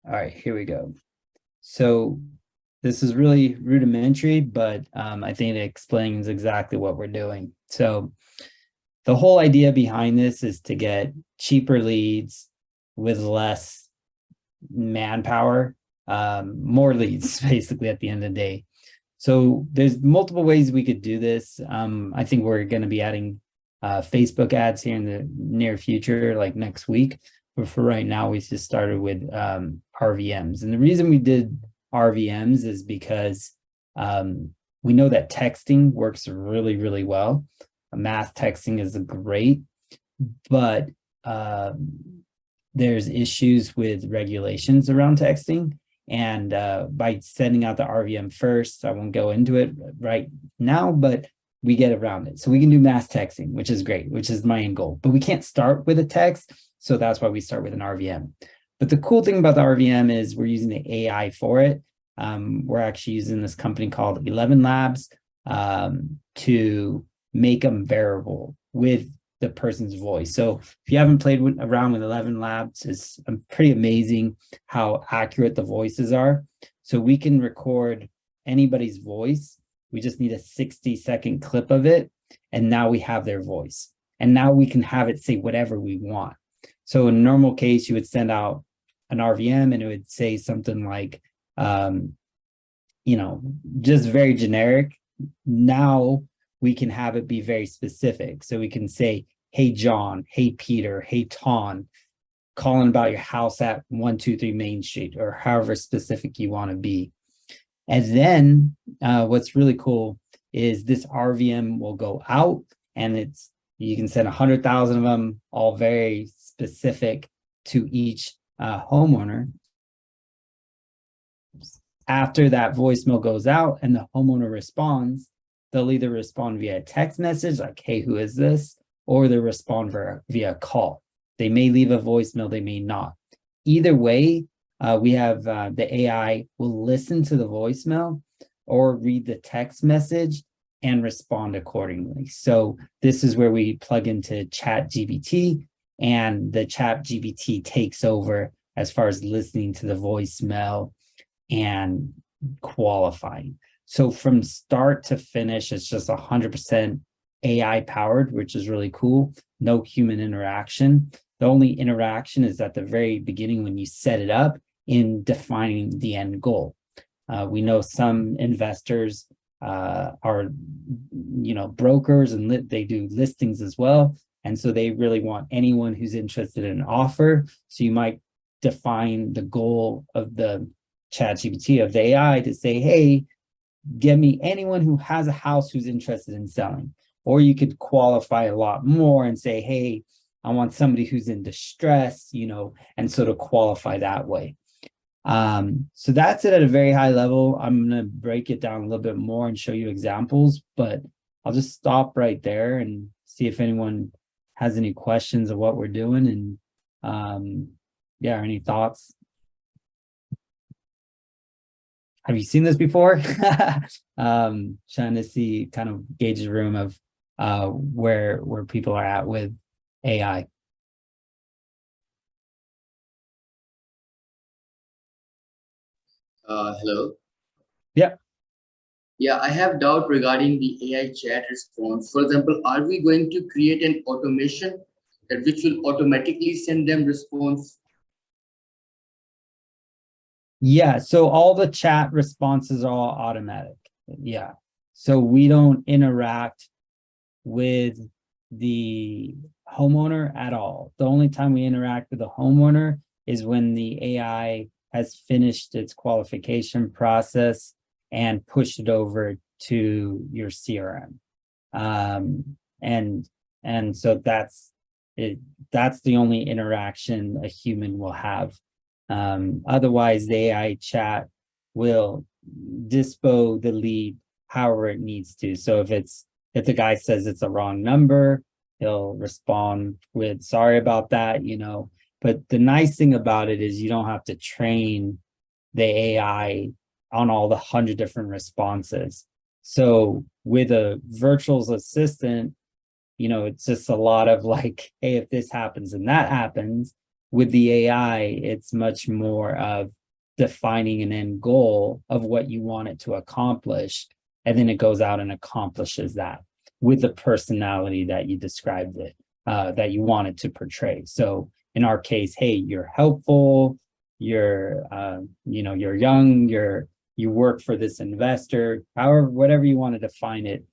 All right, here we go. So this is really rudimentary, but I think it explains exactly what we're doing. So the whole idea behind this is to get cheaper leads with less manpower, more leads basically at the end of the day. So there's multiple ways we could do this. I think we're going to be adding Facebook ads here in the near future, like next week. But for right now, we just started with RVMs. And the reason we did RVMs is because we know that texting works really, really well. Mass texting is great, but there's issues with regulations around texting. And by sending out the RVM first, I won't go into it right now, but we get around it. So we can do mass texting, which is great, which is my end goal. But we can't start with a text. So that's why we start with an RVM. But the cool thing about the RVM is we're using the AI for it. We're actually using this company called 11 Labs to make them variable with the person's voice. So if you haven't played around with 11 Labs, it's pretty amazing how accurate the voices are. So we can record anybody's voice. We just need a 60-second clip of it. And now we have their voice. And now we can have it say whatever we want. So in a normal case, you would send out an RVM and it would say something like, just very generic. Now we can have it be very specific. So we can say, hey, John, hey, Peter, hey, Ton, calling about your house at 123 Main Street, or however specific you want to be. And then what's really cool is this RVM will go out and you can send 100,000 of them, all very specific to each homeowner. After that voicemail goes out and the homeowner responds, they'll either respond via text message, like, hey, who is this? Or they'll respond via call. They may leave a voicemail, they may not. Either way, we have the AI will listen to the voicemail or read the text message and respond accordingly. So this is where we plug into ChatGPT, and the ChatGPT takes over as far as listening to the voicemail and qualifying. So from start to finish, it's just 100% AI powered, which is really cool. No human interaction. The only interaction is at the very beginning when you set it up in defining the end goal. We know some investors are, brokers, and they do listings as well. And so they really want anyone who's interested in an offer. So you might define the goal of the ChatGPT, of the AI, to say, hey, get me anyone who has a house who's interested in selling. Or you could qualify a lot more and say, hey, I want somebody who's in distress, and sort of qualify that way. So that's it at a very high level. I'm going to break it down a little bit more and show you examples, but I'll just stop right there and see if anyone has any questions of what we're doing, and any thoughts. Have you seen this before? Trying to see, kind of gauge the room of where people are at with AI. Hello. Yeah. Yeah, I have doubt regarding the AI chat response. For example, are we going to create an automation which will automatically send them response? Yeah, so all the chat responses are all automatic. Yeah. So we don't interact with the homeowner at all. The only time we interact with the homeowner is when the AI has finished its qualification process and pushed it over to your CRM. And so that's it. That's the only interaction a human will have. Otherwise, the AI chat will dispo the lead however it needs to. So if the guy says it's a wrong number, he'll respond with, sorry about that, But the nice thing about it is you don't have to train the AI on all the 100 different responses. So with a virtual assistant, it's just a lot of like, hey, if this happens and that happens, With the AI, it's much more of defining an end goal of what you want it to accomplish, and then it goes out and accomplishes that with the personality that you described it, that you wanted to portray. So in our case, hey, you're helpful, you're you're young, you work for this investor, however, whatever you want to define it,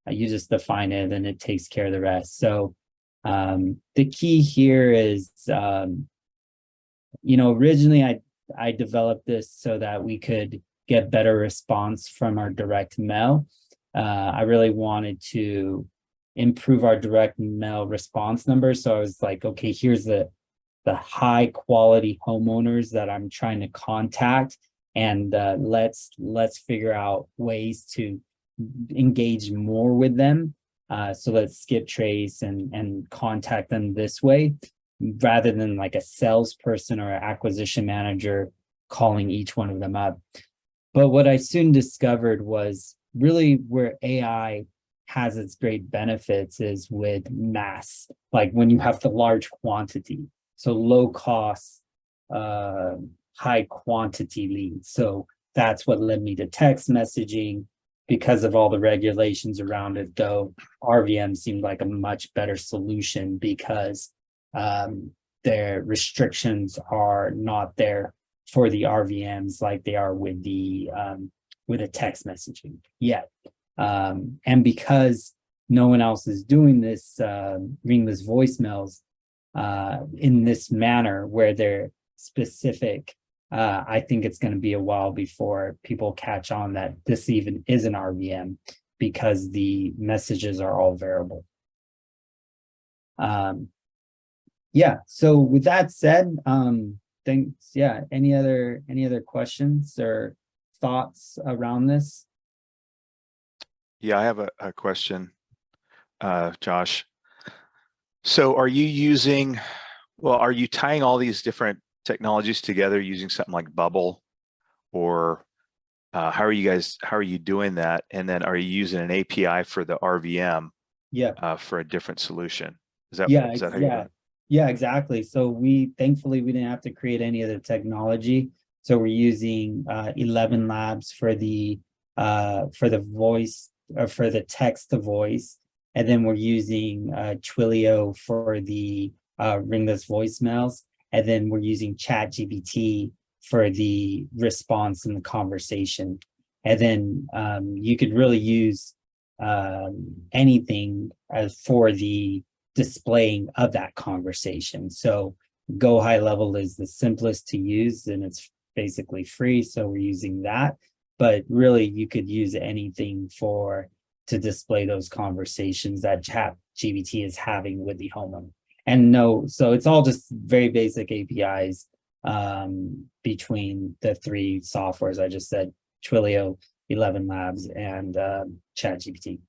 you just define it and it takes care of the rest. So the key here is, originally I developed this so that we could get better response from our direct mail. I really wanted to improve our direct mail response numbers. So I was like, okay, here's the high quality homeowners that I'm trying to contact, and let's figure out ways to engage more with them. So let's skip trace and contact them this way, rather than like a salesperson or an acquisition manager calling each one of them up. But what I soon discovered was really where AI has its great benefits is with mass, like when you have the large quantity. So low cost, high quantity leads. So that's what led me to text messaging. Because of all the regulations around it, though, RVM seemed like a much better solution because their restrictions are not there for the RVMs like they are with the text messaging yet. And because no one else is doing this, ringless voicemails in this manner where they're specific, I think it's going to be a while before people catch on that this even is an RVM, because the messages are all variable. Yeah, so with that said, thanks. Yeah, any other questions or thoughts around this? Yeah, I have a question, Josh. So are you tying all these different technologies together using something like Bubble, or how are you doing that? And then are you using an API for the RVM for a different solution? Is that how you're doing it? Yeah, exactly. So thankfully we didn't have to create any other technology. So we're using 11 Labs for the voice, or for the text to voice, and then we're using Twilio for the ringless voicemails, and then we're using ChatGPT for the response and the conversation. And then you could really use anything for the displaying of that conversation. So Go High Level is the simplest to use, and it's basically free, so we're using that. But really, you could use anything to display those conversations that ChatGPT is having with the homeowner. And so it's all just very basic APIs between the three softwares I just said: Twilio, 11 Labs, and ChatGPT.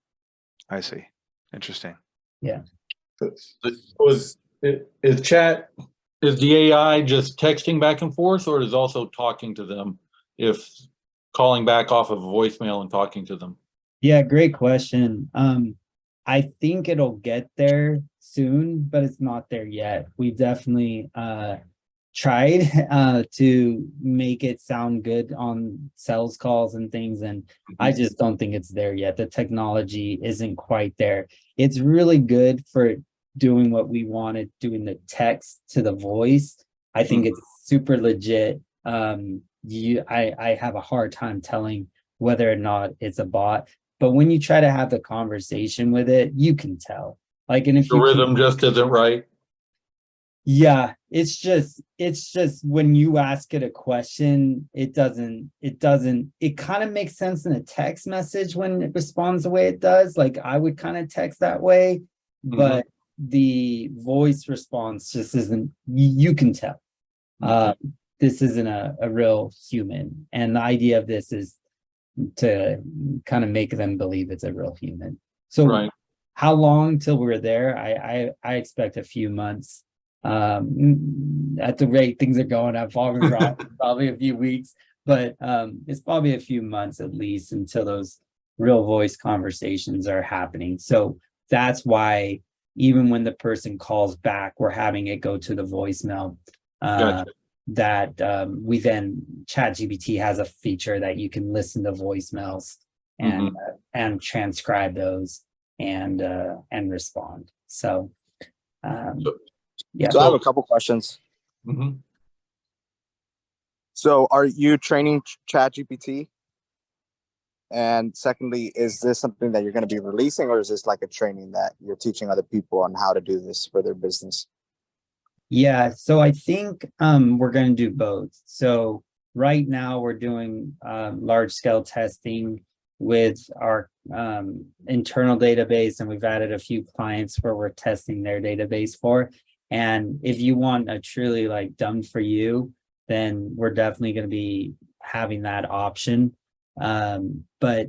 I see. Interesting. Yeah. Is the AI just texting back and forth, or is also talking to them, if calling back off of a voicemail and talking to them? Yeah, great question. I think it'll get there soon, but it's not there yet. We definitely tried to make it sound good on sales calls and things, and I just don't think it's there yet. The technology isn't quite there. It's really good for doing what we wanted, doing the text to the voice. I think it's super legit. I have a hard time telling whether or not it's a bot, but when you try to have the conversation with it, you can tell. Like, and if the rhythm just isn't right. Yeah, it's just when you ask it a question, it kind of makes sense in a text message when it responds the way it does. Like, I would kind of text that way, but the voice response just isn't, you can tell. This isn't a real human. And the idea of this is to kind of make them believe it's a real human. So how long till we're there? I expect a few months. At the rate things are going, I've probably a few weeks, but it's probably a few months at least until those real voice conversations are happening. So that's why even when the person calls back, we're having it go to the voicemail. Gotcha. We then ChatGPT has a feature that you can listen to voicemails and transcribe those and respond. So yeah. So I have a couple questions. Mhm. So are you training ChatGPT? And secondly, is this something that you're going to be releasing, or is this like a training that you're teaching other people on how to do this for their business? Yeah, so I think we're going to do both. So right now we're doing large scale testing with our internal database, and we've added a few clients where we're testing their database for. And if you want a truly like done for you, then we're definitely going to be having that option. But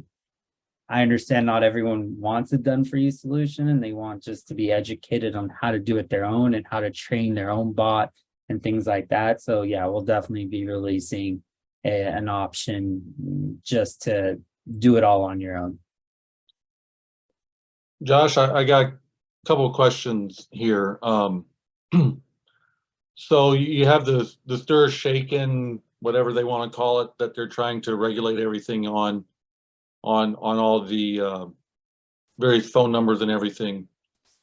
I understand not everyone wants a done for you solution, and they want just to be educated on how to do it their own and how to train their own bot and things like that. So yeah, we'll definitely be releasing an option just to do it all on your own. Josh, I got a couple of questions here. So you have the stir shaken, whatever they want to call it, that they're trying to regulate everything on all the various phone numbers and everything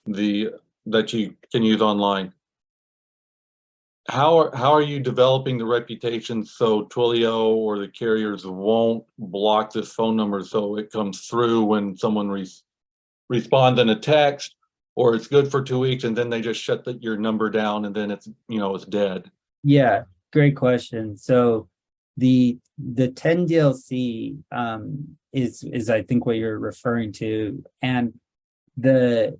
that you can use online. How are you developing the reputation so Twilio or the carriers won't block this phone number so it comes through when someone responds in a text, or it's good for 2 weeks and then they just shut your number down and then it's dead? Yeah, great question. So the 10 DLC is I think what you're referring to, and the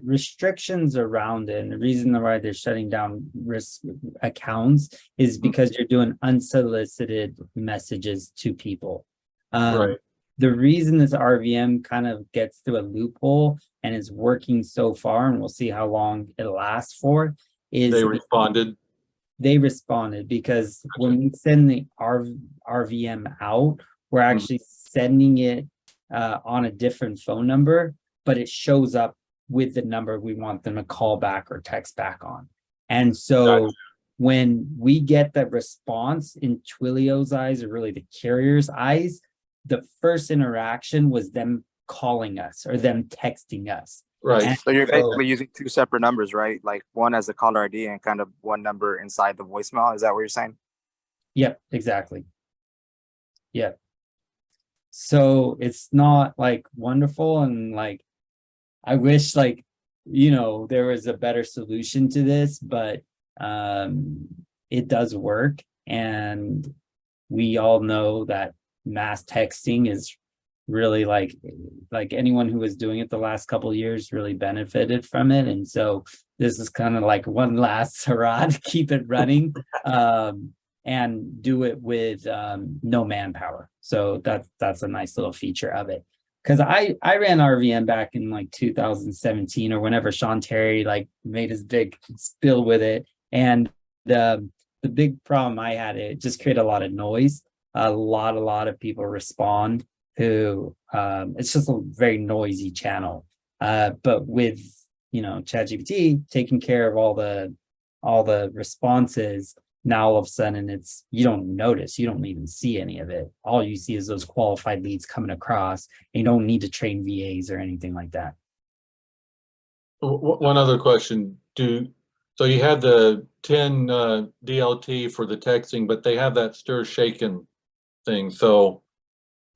restrictions around it, and the reason why they're shutting down accounts is because you're doing unsolicited messages to people. Right. The reason this RVM kind of gets through a loophole and is working so far, and we'll see how long it lasts for, is they responded because when we send the RVM out, we're actually sending it on a different phone number, but it shows up with the number we want them to call back or text back on. And so when we get that response in Twilio's eyes, or really the carrier's eyes, the first interaction was them calling us or them texting us. Right. And So you're basically using two separate numbers, right? Like one as a caller ID and kind of one number inside the voicemail. Is that what you're saying? Yep, exactly. Yep. So it's not like wonderful, and like I wish like there was a better solution to this, but it does work, and we all know that mass texting is really like anyone who was doing it the last couple of years really benefited from it. And so this is kind of like one last hurrah to keep it running and do it with no manpower. So that's a nice little feature of it. Because I ran RVM back in like 2017 or whenever Sean Terry like made his big spill with it. And the big problem I had, it just created a lot of noise. A lot of people respond who it's just a very noisy channel. But with ChatGPT taking care of all the responses, now all of a sudden you don't notice, you don't even see any of it. All you see is those qualified leads coming across, and you don't need to train VAs or anything like that. One other question. So you had the 10 DLT for the texting, but they have that stir shaken thing. So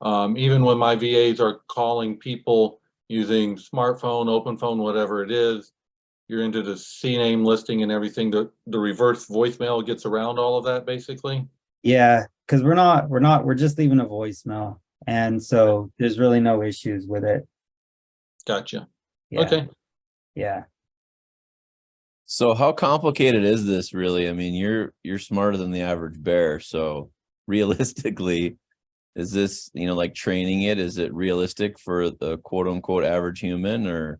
even when my VAs are calling people using smartphone, open phone, whatever it is, you're into the CNAME listing and everything. The reverse voicemail gets around all of that, basically. Yeah, because we're just leaving a voicemail, and so there's really no issues with it. Gotcha. Yeah. Okay. Yeah. So how complicated is this really? I mean, you're smarter than the average bear. So realistically, is this, like training it, is it realistic for the quote unquote average human or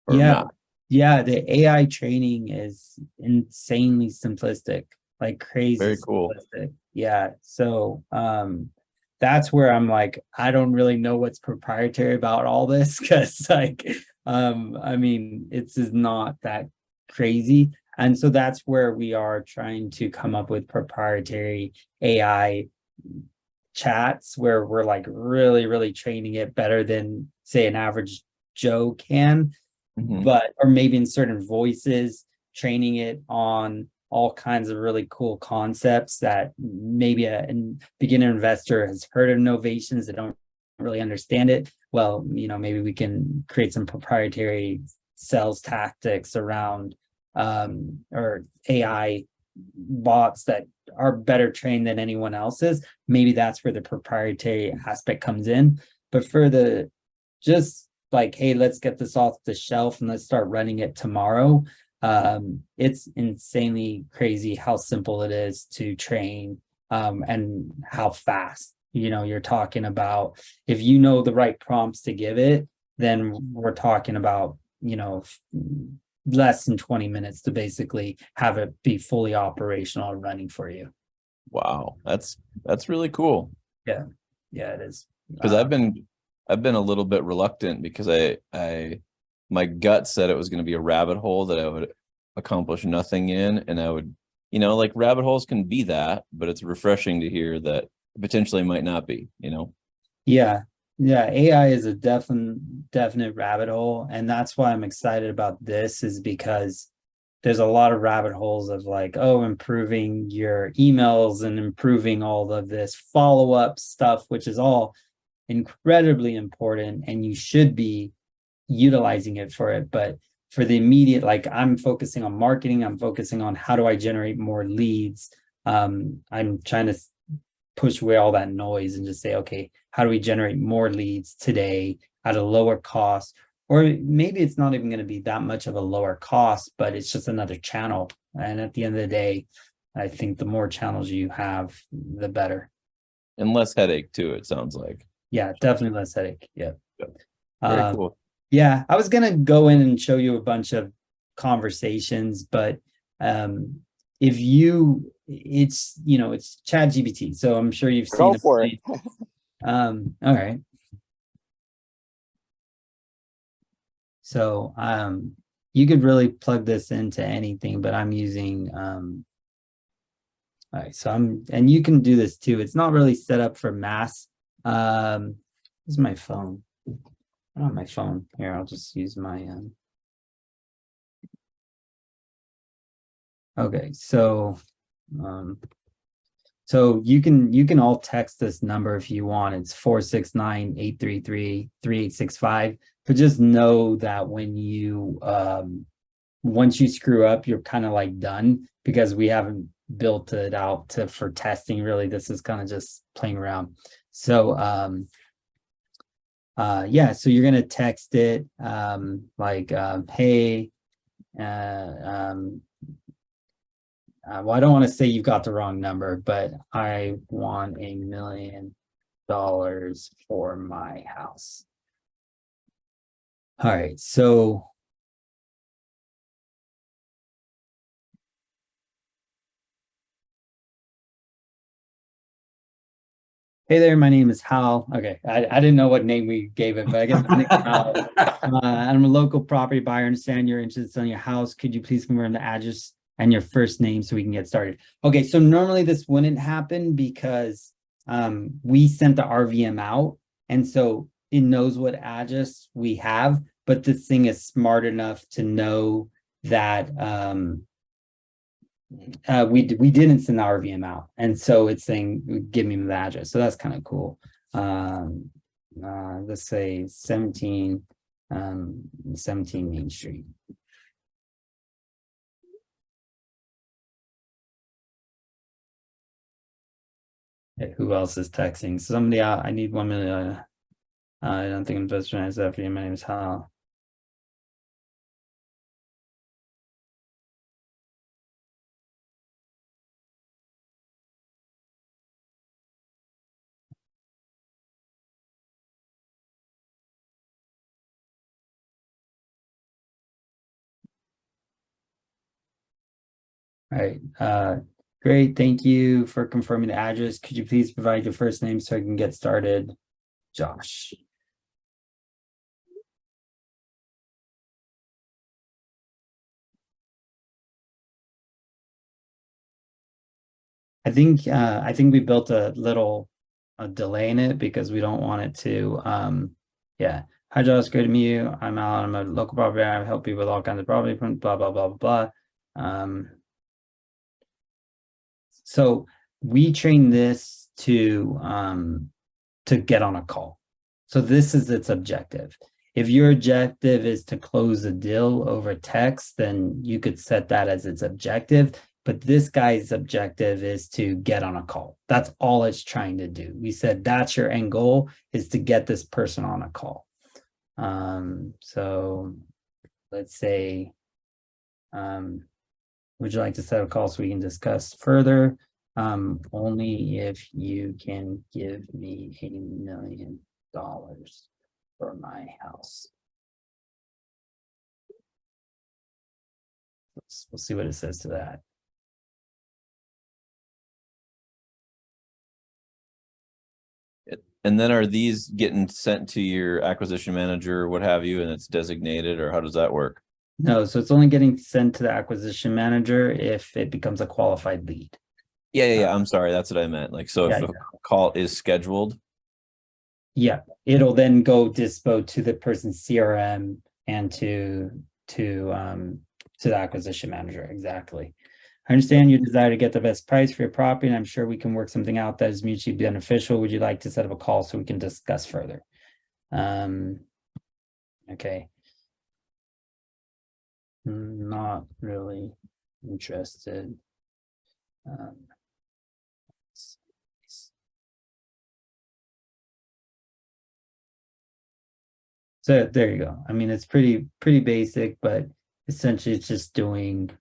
yeah. not? Yeah, the AI training is insanely simplistic, like crazy. Very cool. Simplistic. Yeah. So that's where I'm like, I don't really know what's proprietary about all this, because like I mean, it's is not that crazy. And so that's where we are trying to come up with proprietary AI chats where we're like really training it better than say an average Joe can, but or maybe in certain voices, training it on all kinds of really cool concepts that maybe a beginner investor has heard of novations that don't really understand it. Well, you know, maybe we can create some proprietary sales tactics around or AI bots that are better trained than anyone else's. Maybe that's where the proprietary aspect comes in. But for the just like, hey, let's get this off the shelf and let's start running it tomorrow. It's insanely crazy how simple it is to train and how fast. You know, you're talking about if you know the right prompts to give it, then we're talking about, you know, less than 20 minutes to basically have it be fully operational and running for you. Wow, that's really cool. Yeah, it is. Because I've been a little bit reluctant because I my gut said it was going to be a rabbit hole that I would accomplish nothing in, and I would, you know, like rabbit holes can be that, but it's refreshing to hear that potentially might not be, you know. Yeah, AI is a definite rabbit hole, and that's why I'm excited about this, is because there's a lot of rabbit holes of like, oh, improving your emails and improving all of this follow-up stuff, which is all incredibly important, and you should be utilizing it for it. But for the immediate, like I'm focusing on marketing, I'm focusing on how do I generate more leads. I'm trying to push away all that noise and just say, okay, how do we generate more leads today at a lower cost? Or maybe it's not even going to be that much of a lower cost, but it's just another channel. And at the end of the day, I think the more channels you have, the better. And less headache too, it sounds like. Yeah, definitely less headache. Yeah. Very cool. Yeah, I was gonna go in and show you a bunch of conversations, but if you, it's, you know, it's ChatGPT, so I'm sure you've seen Go for it. All right. So you could really plug this into anything, but I'm using all right, so and you can do this too. It's not really set up for mass. This is my phone. I don't have my phone here. I'll just use my okay, so you can all text this number if you want. It's 469-833-3865. But just know that when you once you screw up, you're kind of like done, because we haven't built it out for testing. Really, this is kind of just playing around. So yeah, so you're gonna text it like hey, well, I don't want to say you've got the wrong number, but I want $1 million for my house. All right, so hey there, my name is Hal. Okay, I didn't know what name we gave it, but I guess my name is Hal. I'm a local property buyer. I understand you're interested in selling your house. Could you please confirm the address and your first name so we can get started? Okay, so normally this wouldn't happen because we sent the RVM out, and so it knows what address we have, but this thing is smart enough to know that we didn't send the RVM out, and so it's saying give me the address. So that's kind of cool. Let's say 17 Main Street. Okay, who else is texting? Somebody I need 1 million. I don't think I'm just trying to say for you. My name is Hal. All right. Great. Thank you for confirming the address. Could you please provide your first name so I can get started? Josh. I think we built a little delay in it because we don't want it to yeah. Hi Josh, good to meet you. I'm Alan. I'm a local property. I help you with all kinds of property, blah blah blah blah blah. So we train this to get on a call. So this is its objective. If your objective is to close a deal over text, then you could set that as its objective. But this guy's objective is to get on a call. That's all it's trying to do. We said that's your end goal, is to get this person on a call. So let's say, would you like to set a call so we can discuss further? Only if you can give me $1 million for my house. We'll see what it says to that. And then are these getting sent to your acquisition manager or what have you, and it's designated, or how does that work? No, so it's only getting sent to the acquisition manager if it becomes a qualified lead. Yeah. I'm sorry. That's what I meant. Like, so if a call is scheduled. Yeah, it'll then go dispo to the person's CRM and to the acquisition manager. Exactly. I understand your desire to get the best price for your property, and I'm sure we can work something out that is mutually beneficial. Would you like to set up a call so we can discuss further? Okay. Not really interested. So there you go. I mean, it's pretty basic, but essentially it's just doing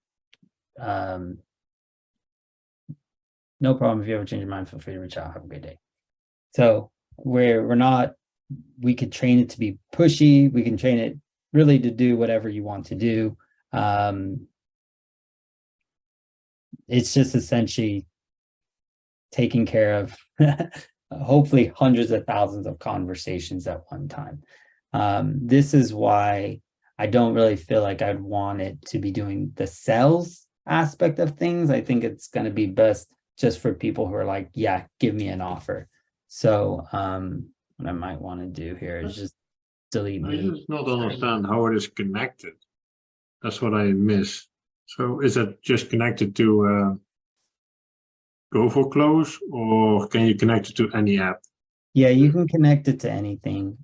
no problem. If you ever change your mind, feel free to reach out. Have a great day. So we're not, we could train it to be pushy. We can train it really to do whatever you want to do. It's just essentially taking care of hopefully hundreds of thousands of conversations at one time. This is why I don't really feel like I'd want it to be doing the sales aspect of things. I think it's going to be best just for people who are like, yeah, give me an offer. So what I might want to do here is just delete I me. just not understand how it is connected. That's what I miss. So is it just connected to Go for Close, or can you connect it to any app? Yeah, you can connect it to anything.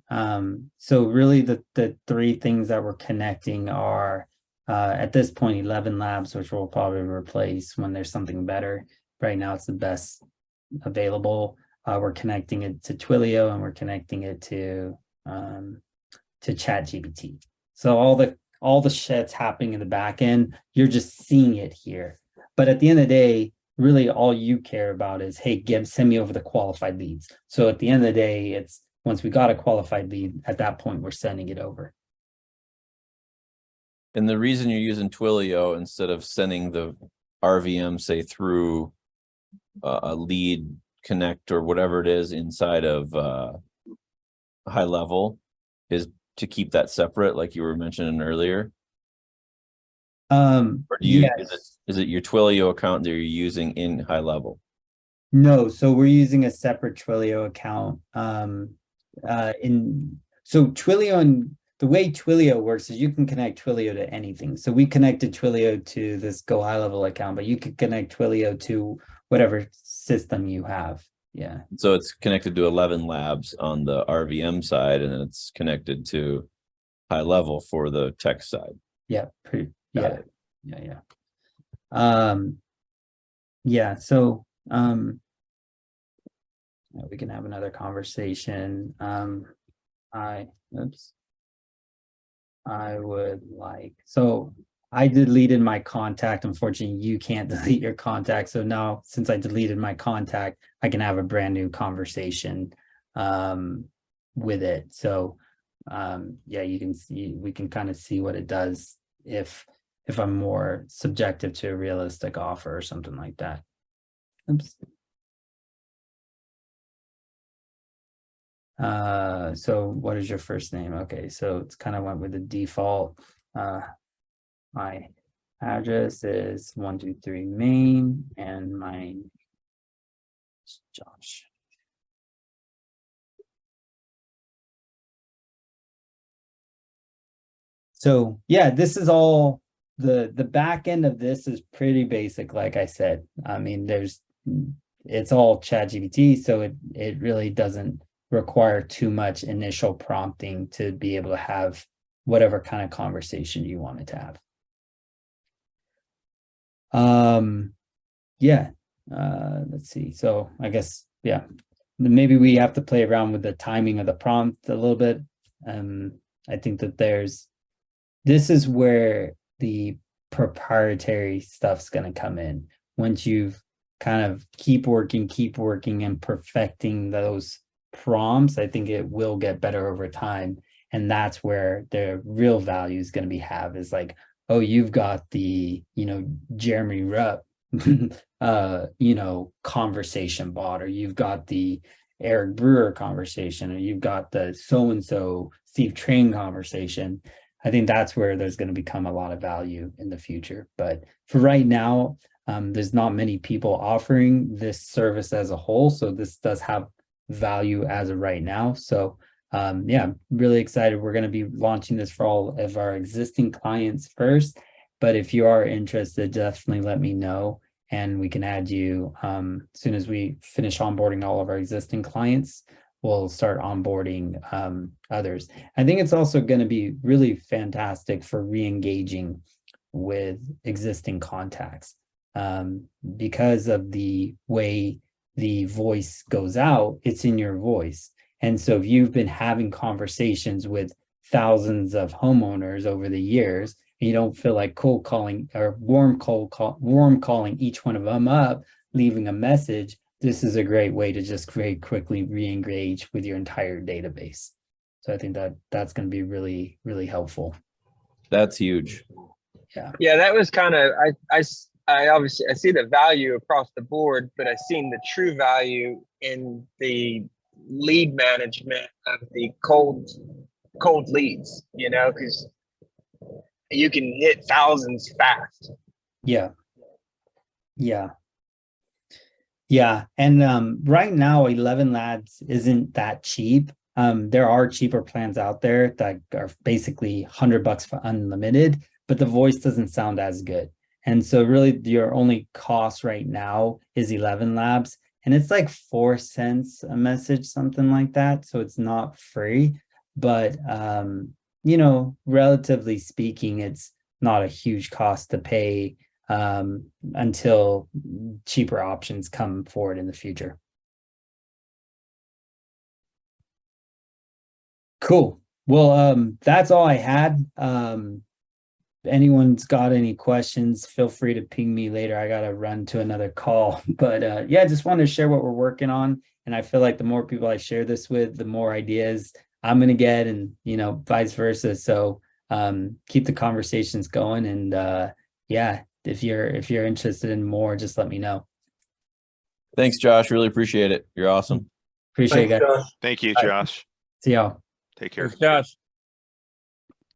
So really the three things that we're connecting are at this point 11 labs, which we'll probably replace when there's something better. Right now it's the best available. We're connecting it to Twilio, and we're connecting it to ChatGPT. So all the shit's happening in the back end, you're just seeing it here. But at the end of the day, really all you care about is, hey, send me over the qualified leads. So at the end of the day, it's once we got a qualified lead, at that point, we're sending it over. And the reason you're using Twilio instead of sending the RVM, say, through a lead connect or whatever it is inside of high level, is to keep that separate, like you were mentioning earlier. Or do you, yes. is it your Twilio account that you're using in high level? No, so we're using a separate Twilio account. So Twilio, and the way Twilio works is you can connect Twilio to anything. So we connected Twilio to this Go High Level account, but you could connect Twilio to whatever system you have. Yeah. So it's connected to 11 labs on the RVM side, and then it's connected to high level for the tech side. Yeah. Got it. Yeah. Yeah. So we can have another conversation. I would like, so I deleted my contact. Unfortunately, you can't delete your contact. So now, since I deleted my contact, I can have a brand new conversation with it. So yeah, you can see, we can kind of see what it does if I'm more subjective to a realistic offer or something like that. Oops. So what is your first name? Okay, so it's kind of went with the default. My address is 123 Main, and my Josh. So yeah, this is all the back end of this is pretty basic, like I said. I mean, it's all ChatGPT, so it really doesn't require too much initial prompting to be able to have whatever kind of conversation you wanted to have. Yeah, let's see. So I guess, yeah, maybe we have to play around with the timing of the prompt a little bit. I think that this is where the proprietary stuff's going to come in. Once you've kind of keep working and perfecting those prompts, I think it will get better over time. And that's where the real value is going to is like, oh, you've got the, Jeremy Rupp, conversation bot, or you've got the Eric Brewer conversation, or you've got the so-and-so Steve Train conversation. I think that's where there's going to become a lot of value in the future. But for right now, there's not many people offering this service as a whole. So this does have value as of right now. So yeah, I'm really excited. We're going to be launching this for all of our existing clients first. But if you are interested, definitely let me know, and we can add you as soon as we finish onboarding all of our existing clients. We'll start onboarding others. I think it's also going to be really fantastic for re-engaging with existing contacts because of the way the voice goes out. It's in your voice. And so if you've been having conversations with thousands of homeowners over the years, and you don't feel like cold calling or warm calling each one of them up, leaving a message, this is a great way to just very quickly re-engage with your entire database. So I think that that's going to be really, really helpful. That's huge. Yeah, that was kind of, I obviously, I see the value across the board, but I've seen the true value in the lead management of the cold leads, because you can hit thousands fast. Yeah. And right now 11 Labs isn't that cheap. There are cheaper plans out there that are basically $100 for unlimited, but the voice doesn't sound as good. And so really your only cost right now is 11 Labs, and it's like 4 cents a message, something like that. So it's not free, but relatively speaking, it's not a huge cost to pay until cheaper options come forward in the future. Cool. Well, that's all I had. Anyone's got any questions, feel free to ping me later. I got to run to another call, but yeah, just wanted to share what we're working on. And I feel like the more people I share this with, the more ideas I'm going to get, and, vice versa. So keep the conversations going. And yeah, if you're interested in more, just let me know. Thanks, Josh. Really appreciate it. You're awesome. Appreciate it, guys. Josh. Thank you, Bye. Josh. See y'all. Take care. Josh.